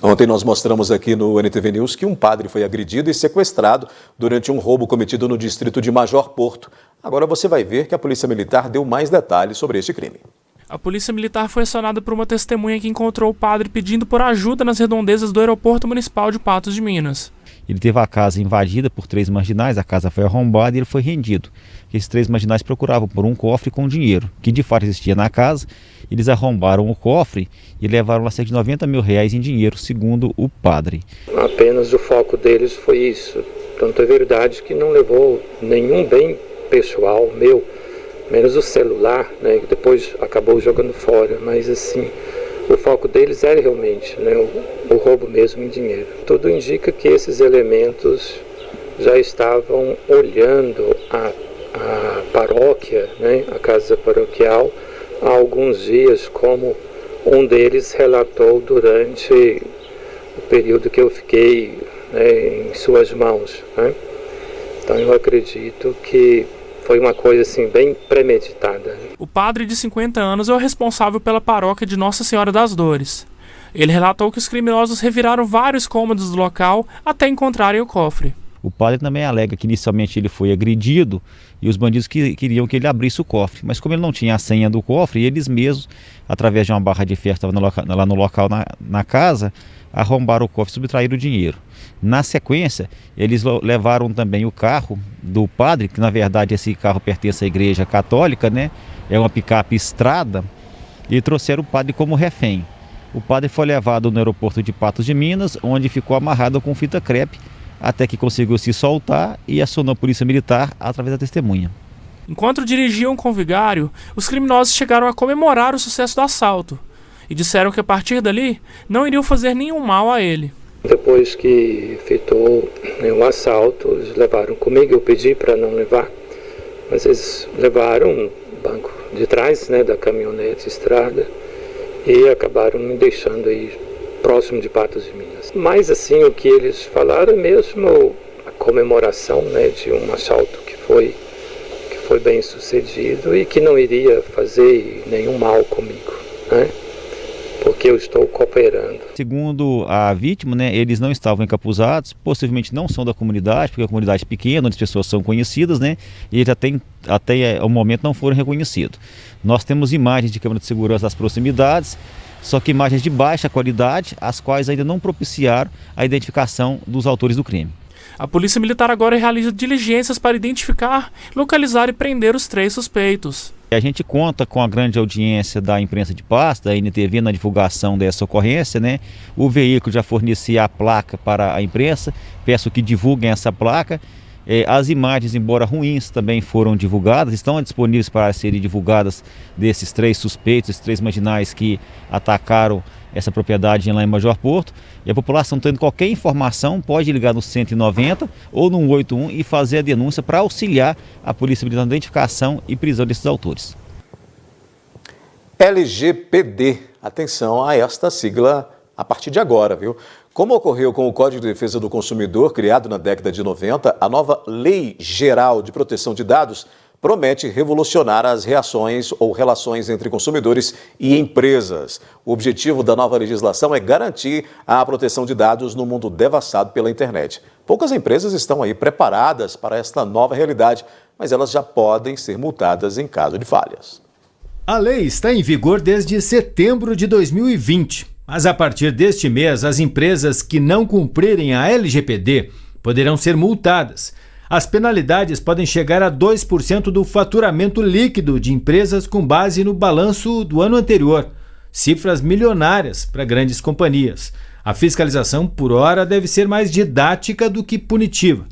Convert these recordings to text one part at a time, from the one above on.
Ontem nós mostramos aqui no NTV News que um padre foi agredido e sequestrado durante um roubo cometido no distrito de Major Porto. Agora você vai ver que a Polícia Militar deu mais detalhes sobre este crime. A Polícia Militar foi acionada por uma testemunha que encontrou o padre pedindo por ajuda nas redondezas do Aeroporto Municipal de Patos de Minas. Ele teve a casa invadida por 3 marginais, a casa foi arrombada e ele foi rendido. Esses 3 marginais procuravam por um cofre com dinheiro, que de fato existia na casa. Eles arrombaram o cofre e levaram lá cerca de R$90 mil em dinheiro, segundo o padre. Apenas o foco deles foi isso. Tanto é verdade que não levou nenhum bem pessoal meu, menos o celular, né, que depois acabou jogando fora, mas assim, o foco deles era realmente, né, o roubo mesmo em dinheiro. Tudo indica que esses elementos já estavam olhando a paróquia, né, a casa paroquial, há alguns dias, como um deles relatou durante o período que eu fiquei, né, em suas mãos, né? Então eu acredito que foi uma coisa assim bem premeditada. O padre de 50 anos é o responsável pela paróquia de Nossa Senhora das Dores. Ele relatou que os criminosos reviraram vários cômodos do local até encontrarem o cofre. O padre também alega que inicialmente ele foi agredido e os bandidos queriam que ele abrisse o cofre. Mas como ele não tinha a senha do cofre, eles mesmos, através de uma barra de ferro que estava lá no local na casa, arrombaram o cofre e subtraíram o dinheiro. Na sequência, eles levaram também o carro do padre, que na verdade esse carro pertence à igreja católica, né? É uma picape Estrada, e trouxeram o padre como refém. O padre foi levado no aeroporto de Patos de Minas, onde ficou amarrado com fita crepe, até que conseguiu se soltar e acionou a Polícia Militar através da testemunha. Enquanto dirigiam com o vigário, os criminosos chegaram a comemorar o sucesso do assalto e disseram que a partir dali não iriam fazer nenhum mal a ele. Depois que efetuou, né, o assalto, eles levaram comigo, eu pedi para não levar, mas eles levaram o banco de trás, né, da caminhonete Estrada e acabaram me deixando aí próximo de Patos de Minas. Mas assim, o que eles falaram é mesmo a comemoração, né, de um assalto que foi bem sucedido e que não iria fazer nenhum mal comigo, né, porque eu estou cooperando. Segundo a vítima, né, eles não estavam encapuzados, possivelmente não são da comunidade, porque a comunidade é pequena, onde as pessoas são conhecidas, né, e eles até o momento não foram reconhecidos. Nós temos imagens de câmera de segurança das proximidades, só que imagens de baixa qualidade, as quais ainda não propiciaram a identificação dos autores do crime. A Polícia Militar agora realiza diligências para identificar, localizar e prender os 3 suspeitos. A gente conta com a grande audiência da imprensa de Patos, da NTV, na divulgação dessa ocorrência, né? O veículo já fornecia a placa para a imprensa, peço que divulguem essa placa. As imagens, embora ruins, também foram divulgadas, estão disponíveis para serem divulgadas desses 3 suspeitos, esses 3 marginais que atacaram essa propriedade lá em Major Porto. E a população, tendo qualquer informação, pode ligar no 190 ou no 181 e fazer a denúncia para auxiliar a Polícia Militar na identificação e prisão desses autores. LGPD, atenção a esta sigla a partir de agora, viu? Como ocorreu com o Código de Defesa do Consumidor, criado na década de 90, a nova Lei Geral de Proteção de Dados promete revolucionar as reações ou relações entre consumidores e empresas. O objetivo da nova legislação é garantir a proteção de dados no mundo devastado pela internet. Poucas empresas estão aí preparadas para esta nova realidade, mas elas já podem ser multadas em caso de falhas. A lei está em vigor desde setembro de 2020, mas a partir deste mês, as empresas que não cumprirem a LGPD poderão ser multadas. As penalidades podem chegar a 2% do faturamento líquido de empresas com base no balanço do ano anterior, cifras milionárias para grandes companhias. A fiscalização, por hora, deve ser mais didática do que punitiva.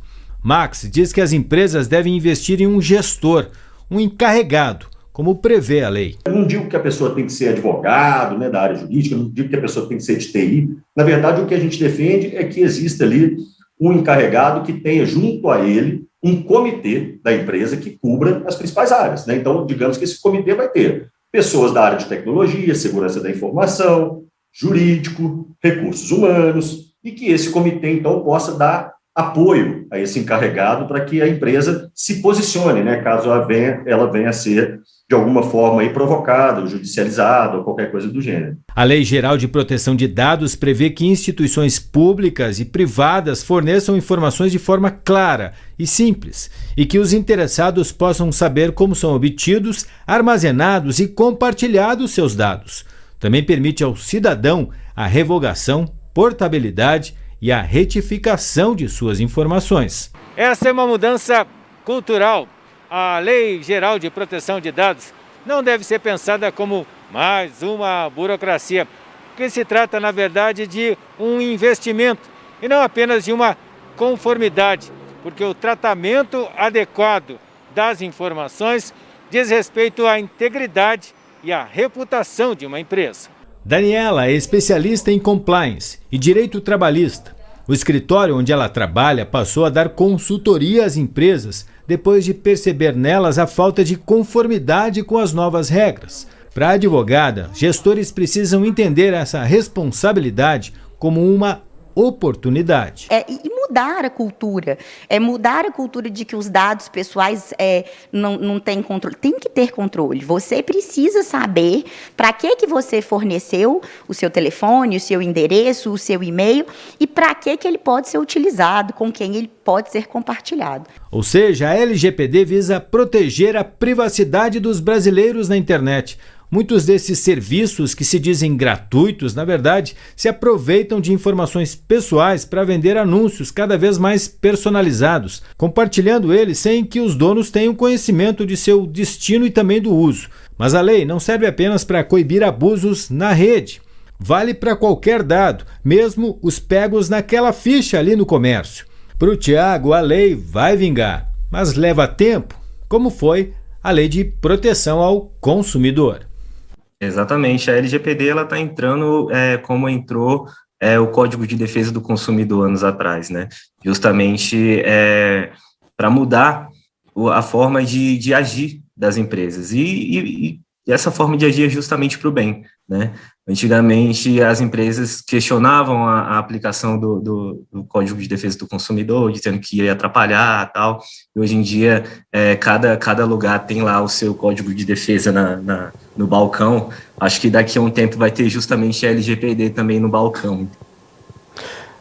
Max diz que as empresas devem investir em um gestor, um encarregado, como prevê a lei. Eu não digo que a pessoa tem que ser advogado, né, da área jurídica, não digo que a pessoa tem que ser de TI. Na verdade, o que a gente defende é que exista ali um encarregado que tenha junto a ele um comitê da empresa que cubra as principais áreas, né? Então, digamos que esse comitê vai ter pessoas da área de tecnologia, segurança da informação, jurídico, recursos humanos, e que esse comitê, então, possa dar apoio a esse encarregado para que a empresa se posicione, né, caso ela venha a ser, de alguma forma, aí, provocada, ou judicializada, ou qualquer coisa do gênero. A Lei Geral de Proteção de Dados prevê que instituições públicas e privadas forneçam informações de forma clara e simples, e que os interessados possam saber como são obtidos, armazenados e compartilhados seus dados. Também permite ao cidadão a revogação, portabilidade e a retificação de suas informações. Essa é uma mudança cultural. A Lei Geral de Proteção de Dados não deve ser pensada como mais uma burocracia, porque se trata, na verdade, de um investimento e não apenas de uma conformidade, porque o tratamento adequado das informações diz respeito à integridade e à reputação de uma empresa. Daniela é especialista em compliance e direito trabalhista. O escritório onde ela trabalha passou a dar consultoria às empresas depois de perceber nelas a falta de conformidade com as novas regras. Para a advogada, gestores precisam entender essa responsabilidade como uma oportunidade. E mudar a cultura. Mudar a cultura de que os dados pessoais não têm controle. Tem que ter controle. Você precisa saber para que você forneceu o seu telefone, o seu endereço, o seu e-mail e para que ele pode ser utilizado, com quem ele pode ser compartilhado. Ou seja, a LGPD visa proteger a privacidade dos brasileiros na internet. Muitos desses serviços que se dizem gratuitos, na verdade, se aproveitam de informações pessoais para vender anúncios cada vez mais personalizados, compartilhando eles sem que os donos tenham conhecimento de seu destino e também do uso. Mas a lei não serve apenas para coibir abusos na rede. Vale para qualquer dado, mesmo os pegos naquela ficha ali no comércio. Para o Tiago, a lei vai vingar, mas leva tempo, como foi a Lei de Proteção ao Consumidor. Exatamente, a LGPD está entrando como entrou o Código de Defesa do Consumidor anos atrás, né? Justamente para mudar a forma de agir das empresas. E essa forma de agir é justamente para o bem, né? Antigamente, as empresas questionavam a aplicação do Código de Defesa do Consumidor, dizendo que ia atrapalhar e tal. E hoje em dia, cada lugar tem lá o seu Código de Defesa no balcão. Acho que daqui a um tempo vai ter justamente a LGPD também no balcão.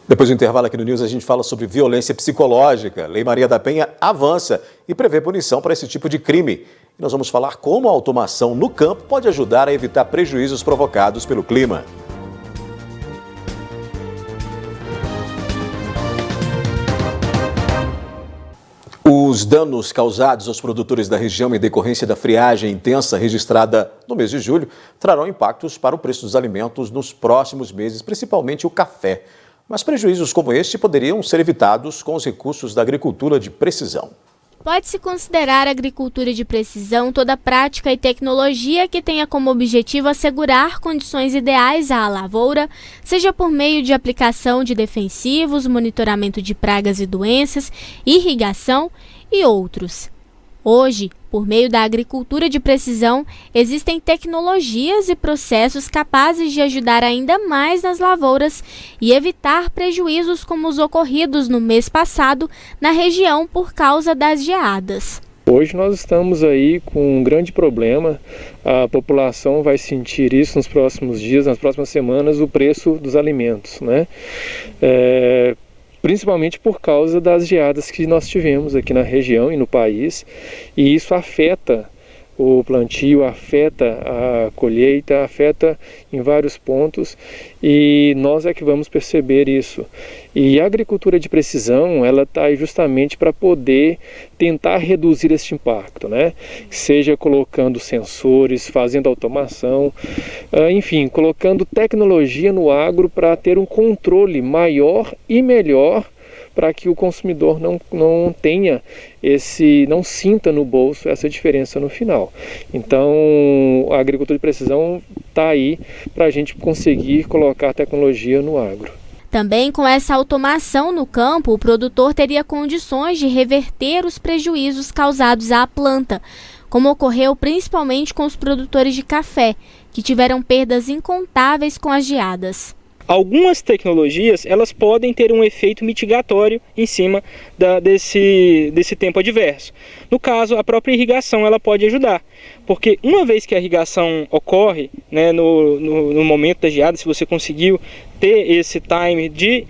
Depois do intervalo aqui no News, a gente fala sobre violência psicológica. Lei Maria da Penha avança e prevê punição para esse tipo de crime. E nós vamos falar como a automação no campo pode ajudar a evitar prejuízos provocados pelo clima. Os danos causados aos produtores da região em decorrência da friagem intensa registrada no mês de julho trarão impactos para o preço dos alimentos nos próximos meses, principalmente o café. Mas prejuízos como este poderiam ser evitados com os recursos da agricultura de precisão. Pode-se considerar agricultura de precisão toda prática e tecnologia que tenha como objetivo assegurar condições ideais à lavoura, seja por meio de aplicação de defensivos, monitoramento de pragas e doenças, irrigação e outros. Hoje, por meio da agricultura de precisão, existem tecnologias e processos capazes de ajudar ainda mais nas lavouras e evitar prejuízos como os ocorridos no mês passado na região por causa das geadas. Hoje nós estamos aí com um grande problema, a população vai sentir isso nos próximos dias, nas próximas semanas, o preço dos alimentos, né? Principalmente por causa das geadas que nós tivemos aqui na região e no país, e isso afeta o plantio, afeta a colheita, afeta em vários pontos, e nós é que vamos perceber isso. E a agricultura de precisão, ela está aí justamente para poder tentar reduzir este impacto, né? Seja colocando sensores, fazendo automação, enfim, colocando tecnologia no agro para ter um controle maior e melhor, para que o consumidor não tenha não sinta no bolso essa diferença no final. Então, a agricultura de precisão está aí para a gente conseguir colocar tecnologia no agro. Também com essa automação no campo, o produtor teria condições de reverter os prejuízos causados à planta, como ocorreu principalmente com os produtores de café, que tiveram perdas incontáveis com as geadas. Algumas tecnologias, elas podem ter um efeito mitigatório em cima desse tempo adverso. No caso, a própria irrigação ela pode ajudar, porque uma vez que a irrigação ocorre, né, no momento da geada, se você conseguiu ter esse time de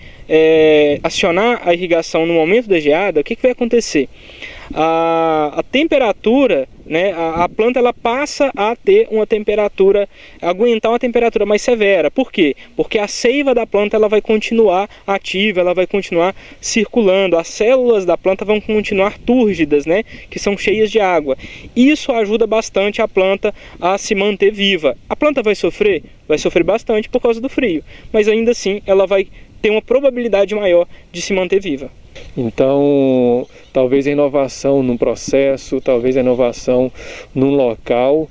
acionar a irrigação no momento da geada, o que vai acontecer? A temperatura, né, a planta ela passa a ter uma temperatura, aguentar uma temperatura mais severa. Por quê? Porque a seiva da planta ela vai continuar ativa, ela vai continuar circulando, as células da planta vão continuar túrgidas, né, que são cheias de água. Isso ajuda bastante a planta a se manter viva. A planta vai sofrer bastante por causa do frio, mas ainda assim ela vai ter uma probabilidade maior de se manter viva. Então, talvez a inovação num processo, talvez a inovação num local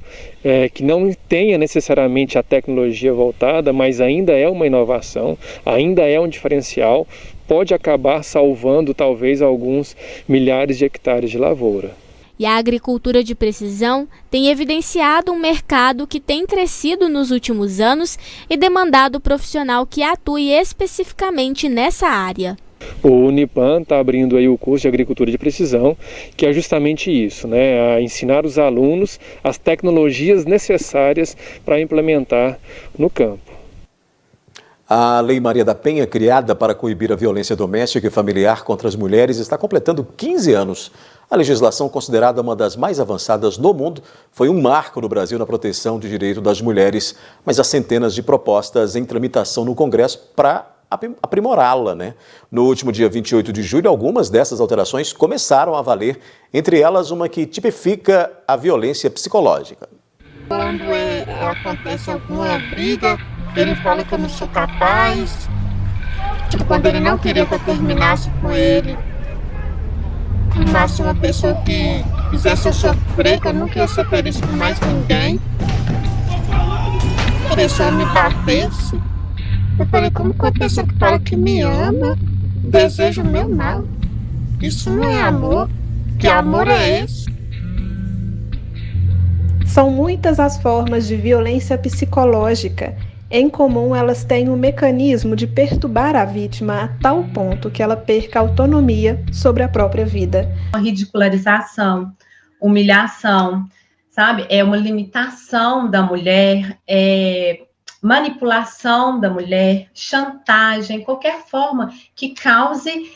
que não tenha necessariamente a tecnologia voltada, mas ainda é uma inovação, ainda é um diferencial, pode acabar salvando talvez alguns milhares de hectares de lavoura. E a agricultura de precisão tem evidenciado um mercado que tem crescido nos últimos anos e demandado profissional que atue especificamente nessa área. O Unipan está abrindo aí o curso de agricultura de precisão, que é justamente isso, né? A ensinar os alunos as tecnologias necessárias para implementar no campo. A Lei Maria da Penha, criada para coibir a violência doméstica e familiar contra as mulheres, está completando 15 anos. A legislação, considerada uma das mais avançadas no mundo, foi um marco no Brasil na proteção de direitos das mulheres, mas há centenas de propostas em tramitação no Congresso para aprimorá-la, né? No último dia 28 de julho, algumas dessas alterações começaram a valer, entre elas uma que tipifica a violência psicológica. Quando acontece alguma briga, ele fala que eu não sou capaz, tipo, quando ele não queria que eu terminasse com ele, nasce uma pessoa que fizesse eu sofrer, que eu nunca ia sofrer isso com mais ninguém, a pessoa me batesse. Eu falei, como que uma pessoa que fala que me ama, deseja o meu mal? Isso não é amor. Que amor é esse? São muitas as formas de violência psicológica. Em comum, elas têm um mecanismo de perturbar a vítima a tal ponto que ela perca a autonomia sobre a própria vida. Uma ridicularização, humilhação, sabe? É uma limitação da mulher, manipulação da mulher, chantagem, qualquer forma que cause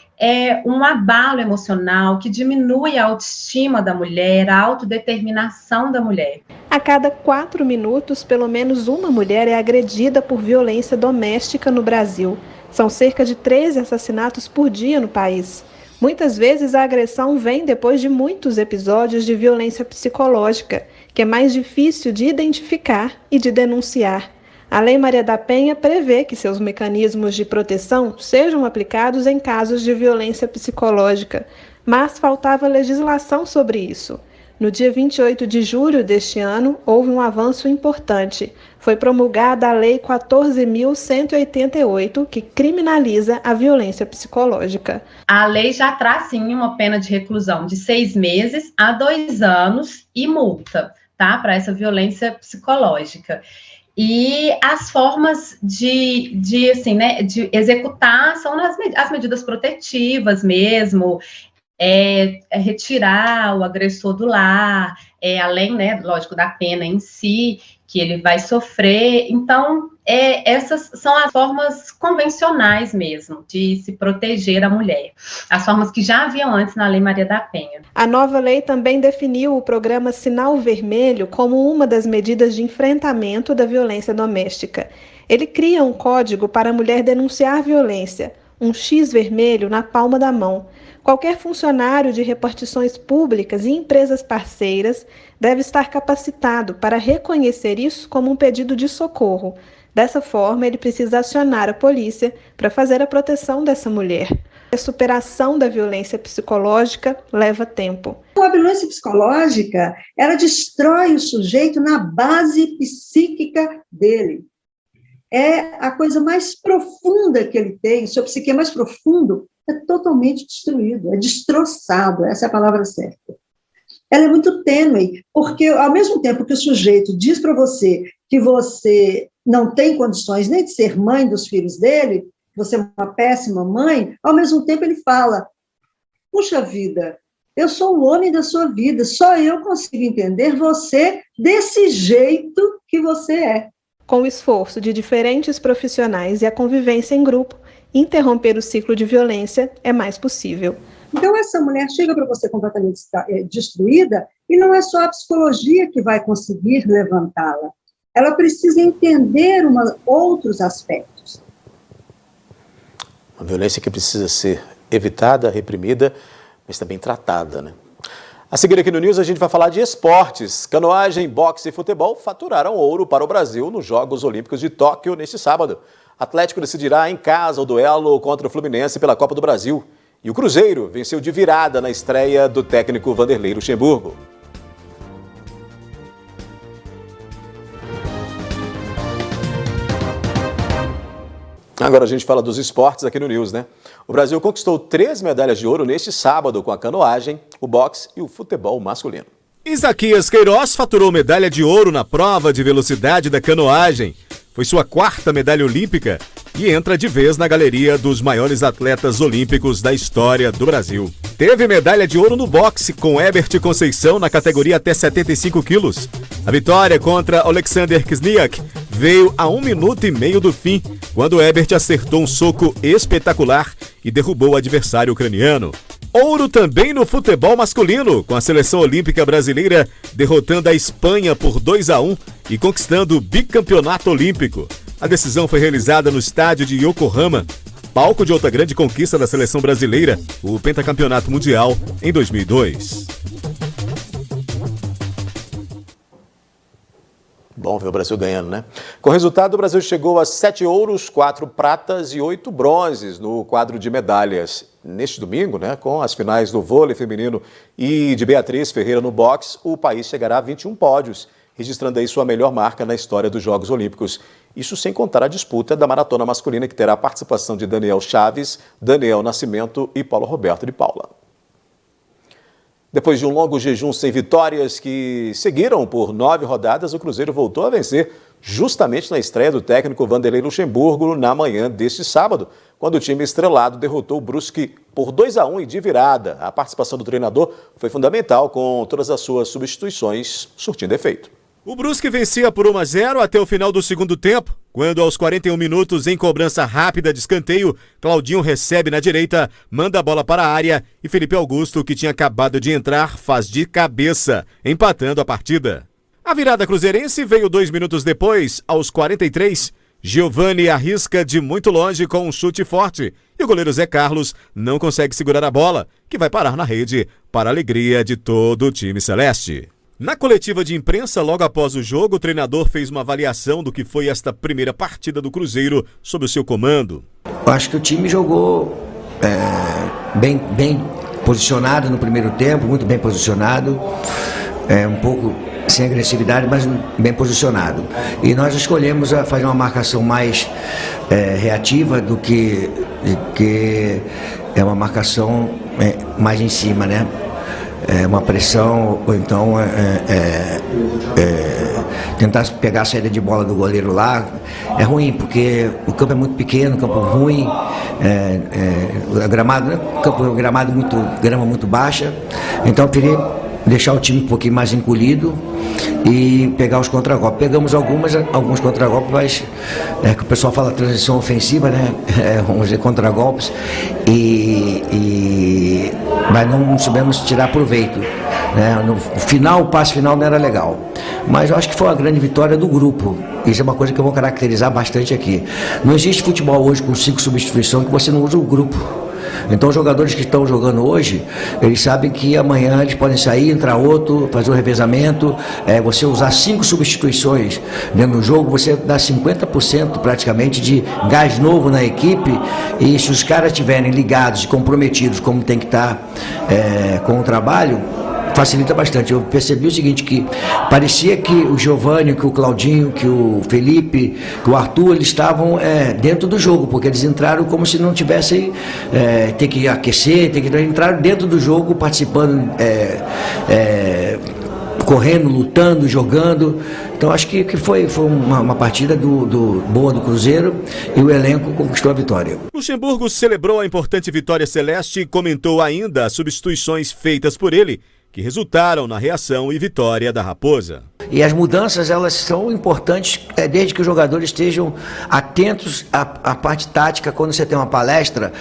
um abalo emocional, que diminui a autoestima da mulher, a autodeterminação da mulher. A cada 4 minutos, pelo menos uma mulher é agredida por violência doméstica no Brasil. São cerca de 13 assassinatos por dia no país. Muitas vezes a agressão vem depois de muitos episódios de violência psicológica, que é mais difícil de identificar e de denunciar. A Lei Maria da Penha prevê que seus mecanismos de proteção sejam aplicados em casos de violência psicológica, mas faltava legislação sobre isso. No dia 28 de julho deste ano, houve um avanço importante. Foi promulgada a Lei 14.188, que criminaliza a violência psicológica. A lei já traz, sim, uma pena de reclusão de 6 meses a 2 anos e multa, tá? Para essa violência psicológica. E as formas de executar são as medidas protetivas mesmo, retirar o agressor do lar, além, né, lógico, da pena em si, que ele vai sofrer. Então, essas são as formas convencionais mesmo de se proteger a mulher, as formas que já haviam antes na Lei Maria da Penha. A nova lei também definiu o programa Sinal Vermelho como uma das medidas de enfrentamento da violência doméstica. Ele cria um código para a mulher denunciar violência, um X vermelho na palma da mão. Qualquer funcionário de repartições públicas e empresas parceiras deve estar capacitado para reconhecer isso como um pedido de socorro. Dessa forma, ele precisa acionar a polícia para fazer a proteção dessa mulher. A superação da violência psicológica leva tempo. A violência psicológica, ela destrói o sujeito na base psíquica dele. É a coisa mais profunda que ele tem, seu psique mais profundo é totalmente destruído, é destroçado, essa é a palavra certa. Ela é muito tênue, porque ao mesmo tempo que o sujeito diz para você que você não tem condições nem de ser mãe dos filhos dele, você é uma péssima mãe, ao mesmo tempo ele fala, puxa vida, eu sou o homem da sua vida, só eu consigo entender você desse jeito que você é. Com o esforço de diferentes profissionais e a convivência em grupo, interromper o ciclo de violência é mais possível. Então, essa mulher chega para você completamente destruída e não é só a psicologia que vai conseguir levantá-la. Ela precisa entender outros aspectos. Uma violência que precisa ser evitada, reprimida, mas também tratada, né? A seguir aqui no News a gente vai falar de esportes. Canoagem, boxe e futebol faturaram ouro para o Brasil nos Jogos Olímpicos de Tóquio neste sábado. Atlético decidirá em casa o duelo contra o Fluminense pela Copa do Brasil. E o Cruzeiro venceu de virada na estreia do técnico Vanderlei Luxemburgo. Agora a gente fala dos esportes aqui no News, né? O Brasil conquistou 3 medalhas de ouro neste sábado com a canoagem, o boxe e o futebol masculino. Isaquias Queiroz faturou medalha de ouro na prova de velocidade da canoagem. Foi sua 4ª medalha olímpica e entra de vez na galeria dos maiores atletas olímpicos da história do Brasil. Teve medalha de ouro no boxe com Herbert Conceição na categoria até 75 quilos. A vitória contra Alexander Kisniak veio a 1 minuto e meio do fim, quando Herbert acertou um soco espetacular e derrubou o adversário ucraniano. Ouro também no futebol masculino, com a seleção olímpica brasileira derrotando a Espanha por 2-1 e conquistando o bicampeonato olímpico. A decisão foi realizada no estádio de Yokohama, palco de outra grande conquista da seleção brasileira, o pentacampeonato mundial em 2002. Bom ver o Brasil ganhando, né? Com o resultado, o Brasil chegou a 7 ouros, 4 pratas e 8 bronzes no quadro de medalhas. Neste domingo, né, com as finais do vôlei feminino e de Beatriz Ferreira no boxe, o país chegará a 21 pódios, registrando aí sua melhor marca na história dos Jogos Olímpicos. Isso sem contar a disputa da maratona masculina, que terá a participação de Daniel Chaves, Daniel Nascimento e Paulo Roberto de Paula. Depois de um longo jejum sem vitórias que seguiram por 9 rodadas, o Cruzeiro voltou a vencer justamente na estreia do técnico Vanderlei Luxemburgo na manhã deste sábado, quando o time estrelado derrotou o Brusque por 2-1 e de virada. A participação do treinador foi fundamental, com todas as suas substituições surtindo efeito. O Brusque vencia por 1-0 até o final do segundo tempo, quando aos 41 minutos, em cobrança rápida de escanteio, Claudinho recebe na direita, manda a bola para a área e Felipe Augusto, que tinha acabado de entrar, faz de cabeça, empatando a partida. A virada cruzeirense veio 2 minutos depois, aos 43, Giovani arrisca de muito longe com um chute forte e o goleiro Zé Carlos não consegue segurar a bola, que vai parar na rede, para a alegria de todo o time celeste. Na coletiva de imprensa, logo após o jogo, o treinador fez uma avaliação do que foi esta primeira partida do Cruzeiro sob o seu comando. Eu acho que o time jogou bem posicionado no primeiro tempo, muito bem posicionado, um pouco sem agressividade, mas bem posicionado. E nós escolhemos fazer uma marcação mais reativa do que é uma marcação mais em cima, né? Uma pressão, ou então tentar pegar a saída de bola do goleiro lá. É ruim, porque o campo é muito pequeno, campo ruim, gramado, né? Gramado grama muito baixa. Então eu queria deixar o time um pouquinho mais encolhido e pegar os contragolpes. Pegamos alguns contragolpes, mas que o pessoal fala transição ofensiva, né? Vamos dizer, contragolpes, mas não soubemos tirar proveito, né? No final, o passe final não era legal, mas eu acho que foi uma grande vitória do grupo. Isso é uma coisa que eu vou caracterizar bastante aqui. Não existe futebol hoje com 5 substituições que você não usa o grupo. Então os jogadores que estão jogando hoje, eles sabem que amanhã eles podem sair, entrar outro, fazer um revezamento. Você usar 5 substituições dentro do jogo, você dá 50% praticamente de gás novo na equipe. E se os caras estiverem ligados e comprometidos como tem que estar com o trabalho, facilita bastante. Eu percebi o seguinte, que parecia que o Giovani, que o Claudinho, que o Felipe, que o Arthur, eles estavam dentro do jogo, porque eles entraram como se não tivessem ter que aquecer, entraram dentro do jogo, participando correndo, lutando, jogando. Então acho que foi uma partida boa do Cruzeiro e o elenco conquistou a vitória. Luxemburgo celebrou a importante vitória celeste e comentou ainda as substituições feitas por ele, que resultaram na reação e vitória da Raposa. E as mudanças, elas são importantes desde que os jogadores estejam atentos à parte tática. Quando você tem uma palestra,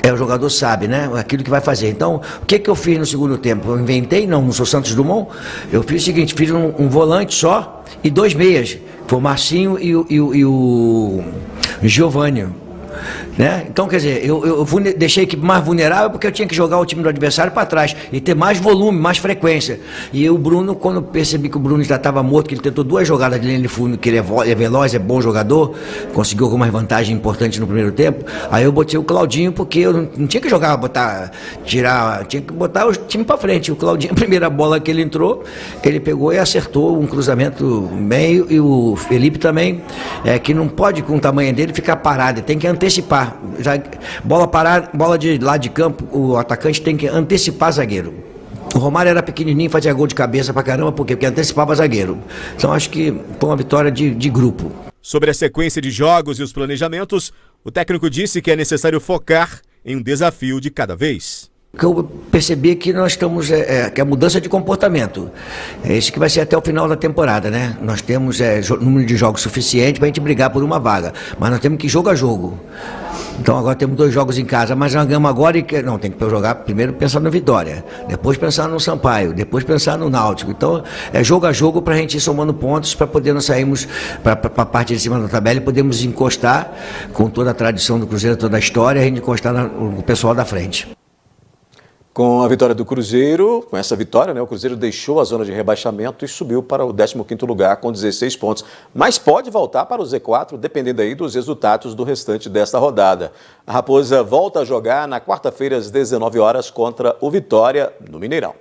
o jogador sabe, né, aquilo que vai fazer. Então, o que eu fiz no segundo tempo? Eu inventei? Não sou Santos Dumont. Eu fiz o seguinte, fiz um volante só e 2 meias. Foi o Marcinho e o Giovani. Né? Então, quer dizer, eu deixei a equipe mais vulnerável porque eu tinha que jogar o time do adversário para trás e ter mais volume, mais frequência. E o Bruno, quando eu percebi que o Bruno já estava morto, que ele tentou 2 jogadas de linha de fundo, que ele é veloz, é bom jogador, conseguiu algumas vantagens importantes no primeiro tempo, aí eu botei o Claudinho porque eu não tinha que jogar, tinha que botar o time para frente. O Claudinho, a primeira bola que ele entrou, ele pegou e acertou um cruzamento meio, e o Felipe também, que não pode, com o tamanho dele, ficar parado, tem que antecipar. Bola de lado de campo, o atacante tem que antecipar zagueiro. O Romário era pequenininho, fazia gol de cabeça pra caramba, porque antecipava zagueiro. Então acho que foi uma vitória de grupo. Sobre a sequência de jogos e os planejamentos, o técnico disse que é necessário focar em um desafio de cada vez. O que eu percebi é que nós estamos, que é a mudança de comportamento. É isso que vai ser até o final da temporada, né? Nós temos número de jogos suficiente para a gente brigar por uma vaga, mas nós temos que ir jogo a jogo. Então agora temos 2 jogos em casa, mas nós ganhamos agora e não, tem que jogar primeiro pensar na Vitória, depois pensar no Sampaio, depois pensar no Náutico. Então é jogo a jogo para a gente ir somando pontos para poder nós sairmos para a parte de cima da tabela e podemos encostar, com toda a tradição do Cruzeiro, toda a história, a gente encostar no pessoal da frente. Com a vitória do Cruzeiro, com essa vitória, né, o Cruzeiro deixou a zona de rebaixamento e subiu para o 15º lugar com 16 pontos. Mas pode voltar para o Z4, dependendo aí dos resultados do restante desta rodada. A Raposa volta a jogar na quarta-feira às 19 horas contra o Vitória no Mineirão.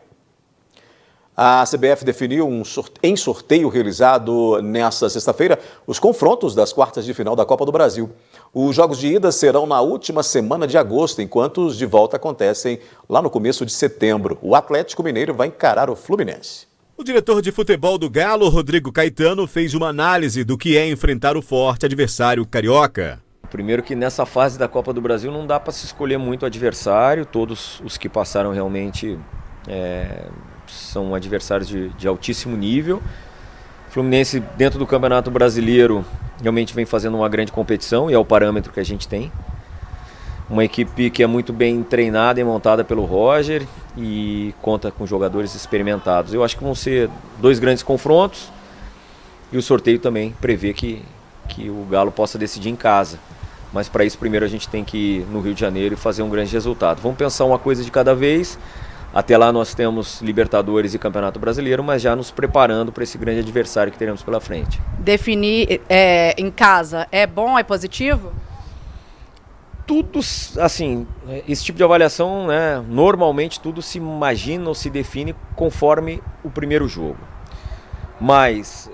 A CBF definiu em sorteio realizado nesta sexta-feira os confrontos das quartas de final da Copa do Brasil. Os jogos de ida serão na última semana de agosto, enquanto os de volta acontecem lá no começo de setembro. O Atlético Mineiro vai encarar o Fluminense. O diretor de futebol do Galo, Rodrigo Caetano, fez uma análise do que é enfrentar o forte adversário carioca. Primeiro que nessa fase da Copa do Brasil não dá para se escolher muito o adversário, todos os que passaram realmente são adversários de altíssimo nível. O Fluminense, dentro do Campeonato Brasileiro, realmente vem fazendo uma grande competição e é o parâmetro que a gente tem. Uma equipe que é muito bem treinada e montada pelo Roger e conta com jogadores experimentados. Eu acho que vão ser 2 grandes confrontos e o sorteio também prevê que o Galo possa decidir em casa. Mas para isso primeiro a gente tem que ir no Rio de Janeiro e fazer um grande resultado. Vamos pensar uma coisa de cada vez. Até lá nós temos Libertadores e Campeonato Brasileiro, mas já nos preparando para esse grande adversário que teremos pela frente. Definir em casa é bom, é positivo? Tudo, assim, esse tipo de avaliação, né, normalmente tudo se imagina ou se define conforme o primeiro jogo. Mas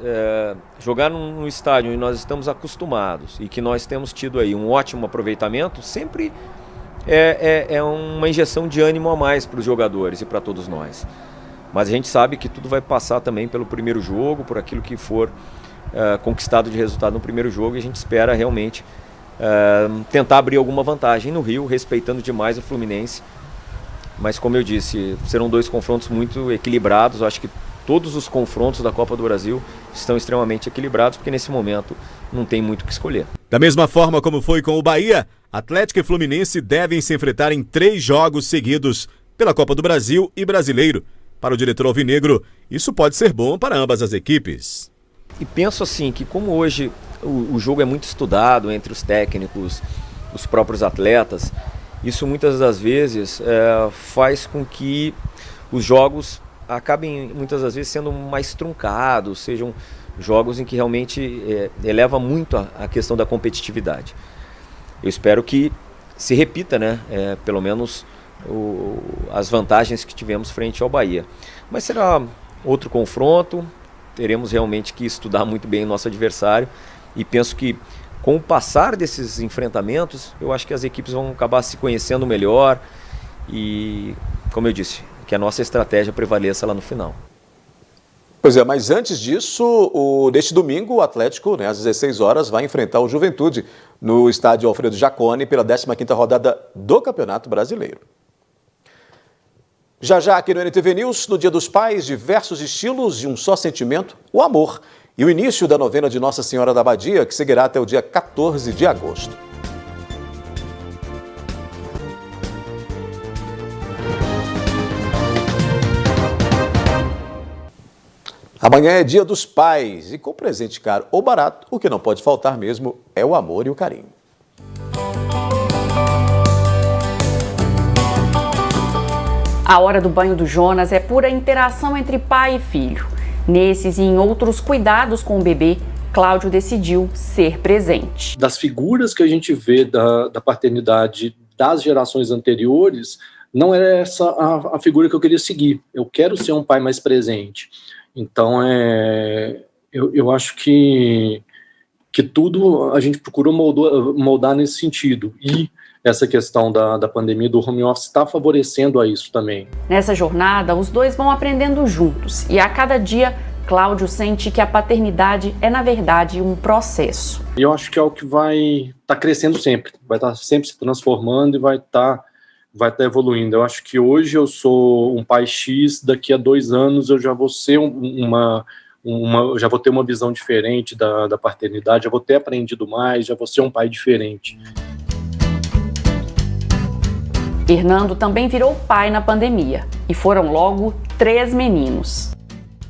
jogar num estádio onde nós estamos acostumados e que nós temos tido aí um ótimo aproveitamento, sempre é uma injeção de ânimo a mais para os jogadores e para todos nós. Mas a gente sabe que tudo vai passar também pelo primeiro jogo, por aquilo que for conquistado de resultado no primeiro jogo, e a gente espera realmente tentar abrir alguma vantagem no Rio, respeitando demais o Fluminense. Mas como eu disse, serão 2 confrontos muito equilibrados. Eu acho que todos os confrontos da Copa do Brasil estão extremamente equilibrados, porque nesse momento não tem muito o que escolher. Da mesma forma como foi com o Bahia, Atlético e Fluminense devem se enfrentar em 3 jogos seguidos pela Copa do Brasil e Brasileiro. Para o diretor alvinegro, isso pode ser bom para ambas as equipes. E penso assim, que como hoje o jogo é muito estudado entre os técnicos, os próprios atletas, isso muitas das vezes faz com que os jogos acabem muitas das vezes sendo mais truncados, sejam jogos em que realmente eleva muito a questão da competitividade. Eu espero que se repita, né, pelo menos as vantagens que tivemos frente ao Bahia. Mas será outro confronto, teremos realmente que estudar muito bem o nosso adversário, e penso que com o passar desses enfrentamentos, eu acho que as equipes vão acabar se conhecendo melhor e, como eu disse, que a nossa estratégia prevaleça lá no final. Pois é, mas antes disso, neste domingo, o Atlético, às 16 horas, vai enfrentar o Juventude no estádio Alfredo Jaconi pela 15ª rodada do Campeonato Brasileiro. Já já aqui no NTV News, no Dia dos Pais, diversos estilos e um só sentimento, o amor. E o início da novena de Nossa Senhora da Abadia, que seguirá até o dia 14 de agosto. Amanhã é Dia dos Pais e com presente caro ou barato, o que não pode faltar mesmo é o amor e o carinho. A hora do banho do Jonas é pura interação entre pai e filho. Nesses e em outros cuidados com o bebê, Cláudio decidiu ser presente. Das figuras que a gente vê da paternidade das gerações anteriores, não era essa a figura que eu queria seguir. Eu quero ser um pai mais presente. Então, eu acho que tudo a gente procurou moldar nesse sentido. E essa questão da pandemia, do home office, está favorecendo a isso também. Nessa jornada, os dois vão aprendendo juntos. E a cada dia, Cláudio sente que a paternidade é, na verdade, um processo. E eu acho que é o que vai estar crescendo sempre. Vai estar sempre se transformando e vai estar evoluindo. Eu acho que hoje eu sou um pai X, daqui a 2 anos eu já vou ser já vou ter uma visão diferente da paternidade, já vou ter aprendido mais, já vou ser um pai diferente. Fernando também virou pai na pandemia e foram logo 3 meninos.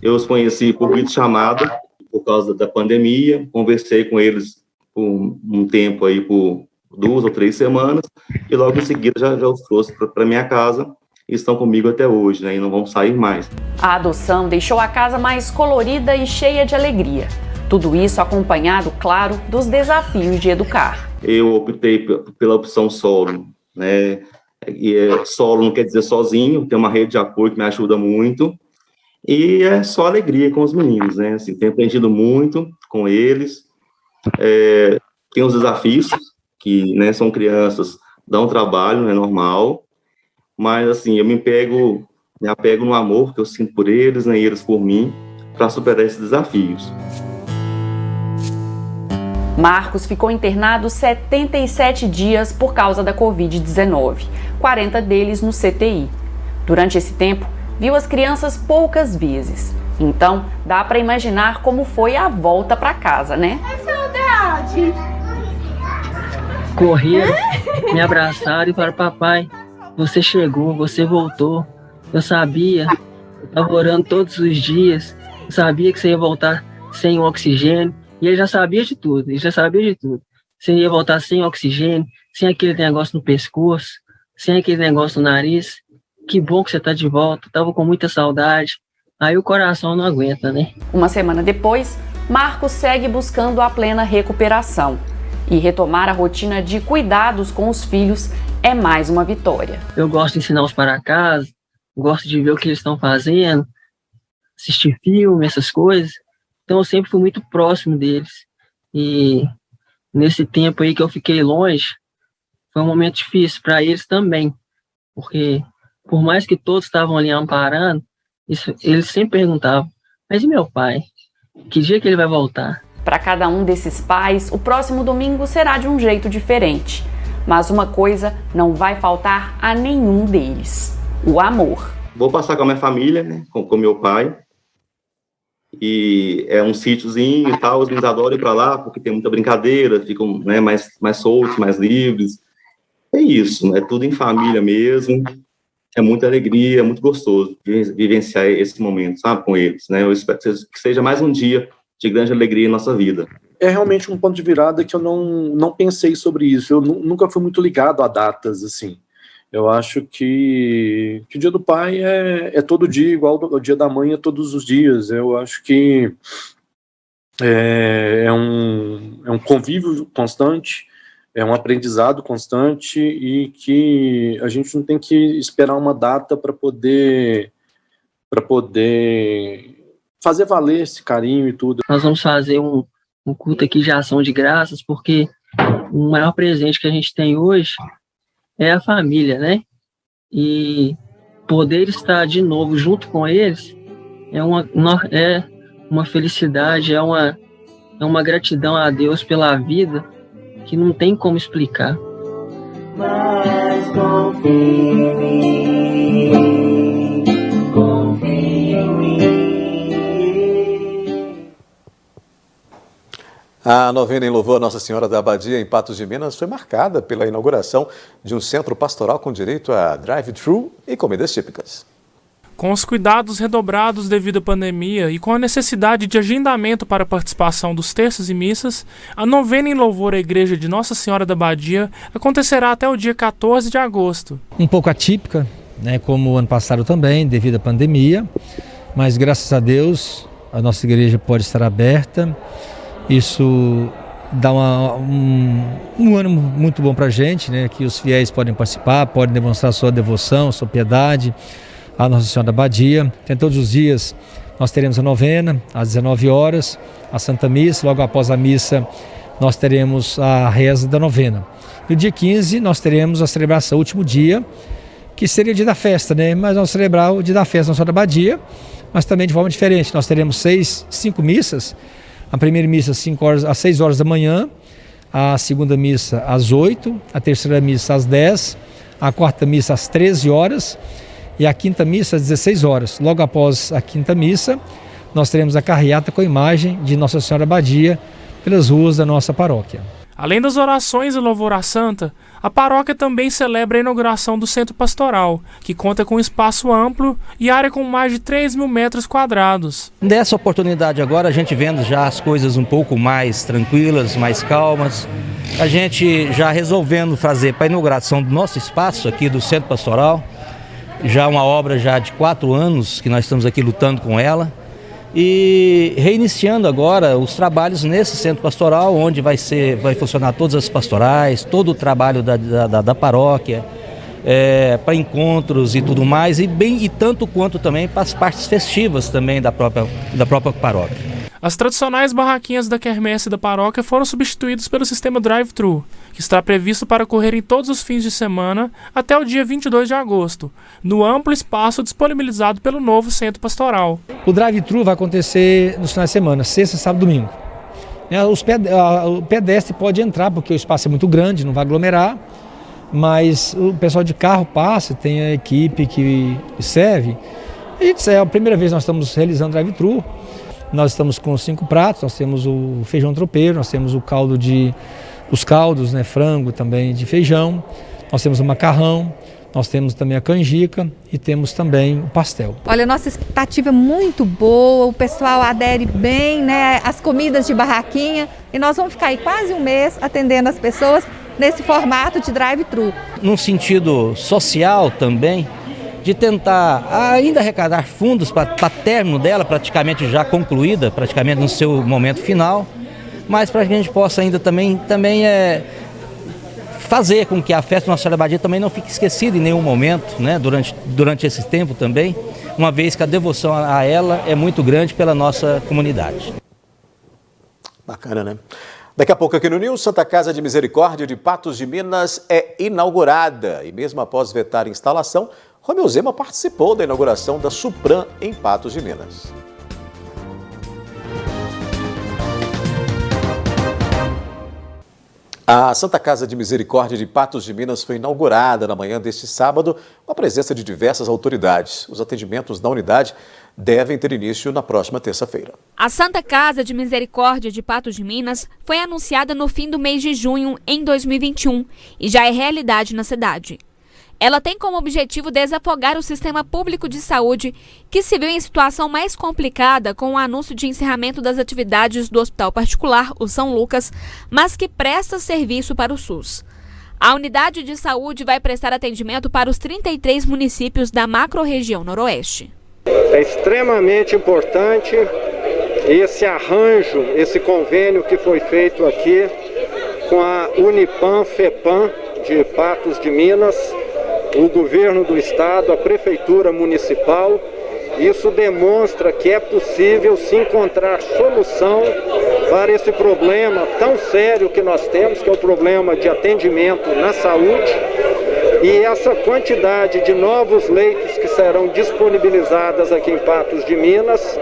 Eu os conheci por videochamada por causa da pandemia, conversei com eles por um tempo aí, por 2 ou 3 semanas, e logo em seguida já os trouxe para minha casa e estão comigo até hoje, e não vão sair mais. A adoção deixou a casa mais colorida e cheia de alegria. Tudo isso acompanhado, claro, dos desafios de educar. Eu optei pela opção solo, E solo não quer dizer sozinho, tem uma rede de apoio que me ajuda muito, e é só alegria com os meninos, Assim, tenho aprendido muito com eles, tem os desafios, que são crianças, dão trabalho, é normal, mas assim, eu me apego no amor que eu sinto por eles, e eles por mim, para superar esses desafios. Marcos ficou internado 77 dias por causa da Covid-19, 40 deles no CTI. Durante esse tempo, viu as crianças poucas vezes. Então, dá para imaginar como foi a volta para casa, né? É saudade! Correram, me abraçaram e falaram: papai, você chegou, você voltou. Eu sabia, eu estava orando todos os dias, eu sabia que você ia voltar sem oxigênio. E ele já sabia de tudo, Você ia voltar sem oxigênio, sem aquele negócio no pescoço, sem aquele negócio no nariz. Que bom que você está de volta, estava com muita saudade. Aí o coração não aguenta, né? Uma semana depois, Marcos segue buscando a plena recuperação. E retomar a rotina de cuidados com os filhos é mais uma vitória. Eu gosto de ensiná-los para casa, gosto de ver o que eles estão fazendo, assistir filme, essas coisas. Então eu sempre fui muito próximo deles. E nesse tempo aí que eu fiquei longe, foi um momento difícil para eles também. Porque por mais que todos estavam ali amparando, eles sempre perguntavam: mas e meu pai? Que dia que ele vai voltar? Para cada um desses pais, o próximo domingo será de um jeito diferente. Mas uma coisa não vai faltar a nenhum deles: o amor. Vou passar com a minha família, com meu pai. E é um sítiozinho e tal, os meninos adoram ir para lá, porque tem muita brincadeira, ficam mais soltos, mais livres. É isso, é tudo em família mesmo. É muita alegria, é muito gostoso vivenciar esse momento, sabe, com eles, Eu espero que seja mais um dia de grande alegria em nossa vida. É realmente um ponto de virada que eu não pensei sobre isso. Eu nunca fui muito ligado a datas, assim. Eu acho que o Dia do Pai é todo dia, igual o Dia da Mãe é todos os dias. Eu acho que é um convívio constante, é um aprendizado constante, e que a gente não tem que esperar uma data para poder fazer valer esse carinho e tudo. Nós vamos fazer um culto aqui de ação de graças, porque o maior presente que a gente tem hoje é a família, E poder estar de novo junto com eles é uma felicidade, é uma gratidão a Deus pela vida que não tem como explicar. Mas confia em mim, confia em mim. A novena em louvor a Nossa Senhora da Abadia, em Patos de Minas, foi marcada pela inauguração de um centro pastoral com direito a drive-thru e comidas típicas. Com os cuidados redobrados devido à pandemia e com a necessidade de agendamento para a participação dos terços e missas, a novena em louvor à Igreja de Nossa Senhora da Abadia acontecerá até o dia 14 de agosto. Um pouco atípica, né, como o ano passado também, devido à pandemia, mas graças a Deus a nossa igreja pode estar aberta. Isso dá um ânimo muito bom para a gente, né, que os fiéis podem participar, podem demonstrar sua devoção, sua piedade à Nossa Senhora da Abadia. Então, todos os dias nós teremos a novena, às 19 horas, a Santa Missa. Logo após a missa, nós teremos a reza da novena. No dia 15, nós teremos a celebração, o último dia, que seria o dia da festa, né? Mas nós vamos celebrar o dia da festa na Nossa Senhora da Abadia, mas também de forma diferente. Nós teremos 5 missas. A primeira missa às 6 horas da manhã, a segunda missa às 8, a terceira missa às 10, a quarta missa às 13 horas e a quinta missa às 16 horas. Logo após a quinta missa, nós teremos a carreata com a imagem de Nossa Senhora da Abadia pelas ruas da nossa paróquia. Além das orações e louvor à Santa, a paróquia também celebra a inauguração do Centro Pastoral, que conta com espaço amplo e área com mais de 3.000 metros quadrados. Nessa oportunidade agora, a gente vendo já as coisas um pouco mais tranquilas, mais calmas, a gente já resolvendo fazer para a inauguração do nosso espaço aqui do Centro Pastoral, já uma obra já de 4 anos que nós estamos aqui lutando com ela, e reiniciando agora os trabalhos nesse centro pastoral, onde vai funcionar todas as pastorais, todo o trabalho da paróquia, para encontros e tudo mais, e tanto quanto também para as partes festivas também da própria paróquia. As tradicionais barraquinhas da quermesse da paróquia foram substituídas pelo sistema drive-thru, que está previsto para ocorrer em todos os fins de semana até o dia 22 de agosto, no amplo espaço disponibilizado pelo novo centro pastoral. O drive-thru vai acontecer nos finais de semana, sexta, sábado e domingo. O pedestre pode entrar porque o espaço é muito grande, não vai aglomerar, mas o pessoal de carro passa, tem a equipe que serve. E é a primeira vez que nós estamos realizando drive-thru. Nós estamos com 5 pratos, nós temos o feijão tropeiro, nós temos os caldos, né, frango também de feijão, nós temos o macarrão, nós temos também a canjica e temos também o pastel. Olha, a nossa expectativa é muito boa, o pessoal adere bem, né, às comidas de barraquinha, e nós vamos ficar aí quase um mês atendendo as pessoas nesse formato de drive-thru. Num sentido social também, de tentar ainda arrecadar fundos para término dela, praticamente já concluída, praticamente no seu momento final, mas para que a gente possa ainda também fazer com que a festa Nossa Senhora da Abadia também não fique esquecida em nenhum momento, né, durante esse tempo também, uma vez que a devoção a ela é muito grande pela nossa comunidade. Bacana, né? Daqui a pouco aqui no News, Santa Casa de Misericórdia de Patos de Minas é inaugurada e mesmo após vetar a instalação, Romeu Zema participou da inauguração da Supram em Patos de Minas. A Santa Casa de Misericórdia de Patos de Minas foi inaugurada na manhã deste sábado com a presença de diversas autoridades. Os atendimentos da unidade devem ter início na próxima terça-feira. A Santa Casa de Misericórdia de Patos de Minas foi anunciada no fim do mês de junho em 2021 e já é realidade na cidade. Ela tem como objetivo desafogar o sistema público de saúde, que se viu em situação mais complicada com o anúncio de encerramento das atividades do hospital particular, o São Lucas, mas que presta serviço para o SUS. A unidade de saúde vai prestar atendimento para os 33 municípios da macro-região noroeste. É extremamente importante esse arranjo, esse convênio que foi feito aqui com a Unipam-FEPAM de Patos de Minas, o governo do estado, a prefeitura municipal. Isso demonstra que é possível se encontrar solução para esse problema tão sério que nós temos, que é o problema de atendimento na saúde, E essa quantidade de novos leitos que serão disponibilizados aqui em Patos de Minas